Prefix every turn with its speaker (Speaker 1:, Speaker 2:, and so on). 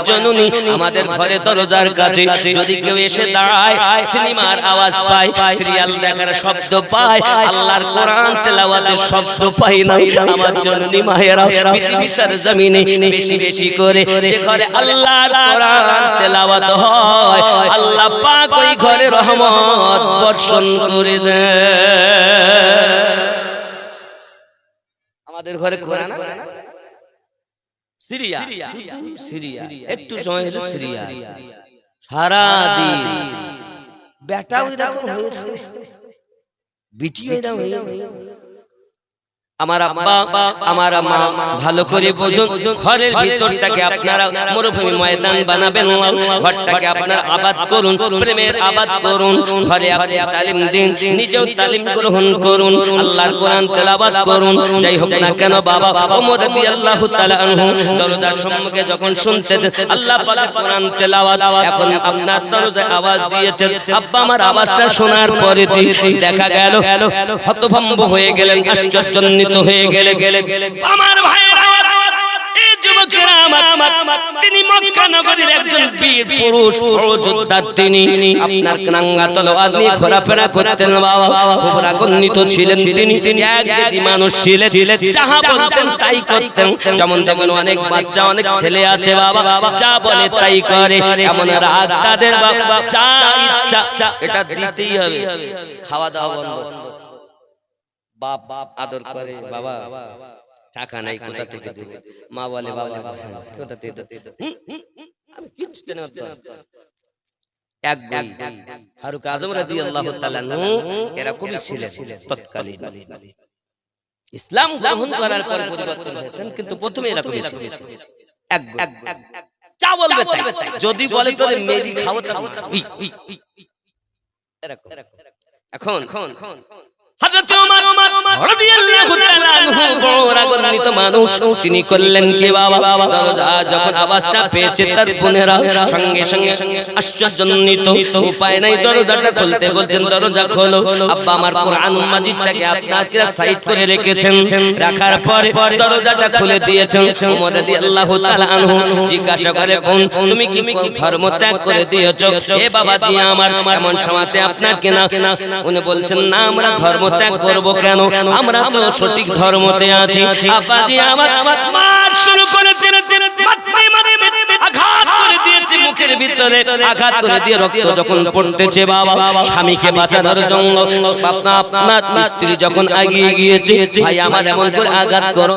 Speaker 1: জননী আমাদের ঘরে দরজার কাছে যদি কেউ এসে দাঁড়ায়, সিনেমার আওয়াজ পায়, সিরিয়াল দেখার শব্দ পায়, আল্লাহর কোরআন তেলাওয়াতের শব্দ পায় না, আমার জননী মায়েরা পৃথিবীর জমিনে বেশি বেশি করে যে ঘরে আল্লাহর কোরআন তেলাওয়াত হয়, আল্লাহ পাক ওই ঘরে রহমত বর্ষণ করে দেয়। আমাদের ঘরে কোরআন সিরিয়া, সিরিয়া একটু সময় হলো সিরিয়া, সারা দিন বেটাও এরকম হয়েছে, বিটিও এরকম হয়েছে। আমার আব্বা আমার মা ভালো করে বুঝুন, ঘরের ভিতরটাকে আপনারা মরুভূমি ময়দান বানাবেন না, ঘরটাকে আপনারা আবাদ করুন, প্রেমের আবাদ করুন, ঘরে আপনি তালিম দিন, নিজেও তালিম গ্রহণ করুন, আল্লাহর কোরআন তেলাওয়াত করুন। যাই হোক না কেন বাবা ওমর রাদিয়াল্লাহু তাআলা আনহু দরজার সম্মুখে যখন শুনতেছেন আল্লাহ পাকের কোরআন তেলাওয়াত, এখন আপনার দরজায় আওয়াজ দিয়েছেন, আব্বা আমার আওয়াজটা শোনার পরে দেখা গেল হতভম্ব হয়ে গেলেন, আশ্চর্যান্বিত হয়ে গেলে আমার ভাইয়েরা, এই যুবকেরা আমার, তিনি মক্কা নগরীর একজন বীর পুরুষ যোদ্ধা, তিনি আপনার নাঙ্গা তলোয়ার নিয়ে ঘোরাফেরা করতেন বাবা, খুব রাগান্বিত ছিলেন তিনি, এক জাতি মানুষ ছিলেন, যাহা বলতেন তাই করতেন। যেমন দেখুন অনেক বাচ্চা অনেক ছেলে আছে বাবা, যা বলে তাই করে, এমন রাগ তাদের বাবা, যা ইচ্ছা এটা দিতেই হবে, খাওয়া দাওয়া বন্ধ। বাপ আদর করে, বাবা টাকা নাই কোথা থেকে দেব, মা বলে বাবা কোথা থেকে দেব, আমি কিছু দেব না। এক বই ফারুক আজম রাদিয়াল্লাহু তাআলা আনহু এরকমই ছিলেন তৎকালীন, ইসলাম গ্রহণ করার পর পরিবর্তন হয়েছেন, কিন্তু প্রথমে এরকমই ছিলেন। এক যা বলবে তাই, যদি বলে তোরে মেরি খাও তা এরকম। এখন হযরত ওমর রাদিয়াল্লাহু তাআলা আনহু বড় রাগান্বিত মানুষ, তিনি করলেন কি বাবা, দরজা যখন আওয়াজটা পেয়েছে তার বোনেরা সঙ্গে সঙ্গে আশ্চর্যান্বিত, উপায় নাই দরজাটা খুলতে, বলছেন দরজা খোলো। আব্বা আমার কোরআন মাজিদটাকে আপনারা সাইড করে রেখেছেন, রাখার পরে দরজাটা খুলে দিয়েছেন। ওমর রাদিয়াল্লাহু তাআলা আনহু জিজ্ঞাসা করে, বোন তুমি কি ধর্ম ত্যাগ করে দিয়েছো? এ বাবাজি আমার, এমন সময়তে আপনার কিনা? উনি বলছেন না, আমরা ধর্ম ত্যাগ করব কেন, আমরা তো সঠিক ধর্মতে আছি। আব্বাজি আমার মার শুরু করেছেন, আঘাত করে দিয়েছে মুখের ভিতরে, আঘাত করে দিয়ে রক্ত যখন পড়তেছে বাবা, স্বামীকে বাঁচানোর জন্য আপনার স্ত্রী যখন এগিয়ে গিয়েছে, ভাই আমার এমন করে আঘাত করো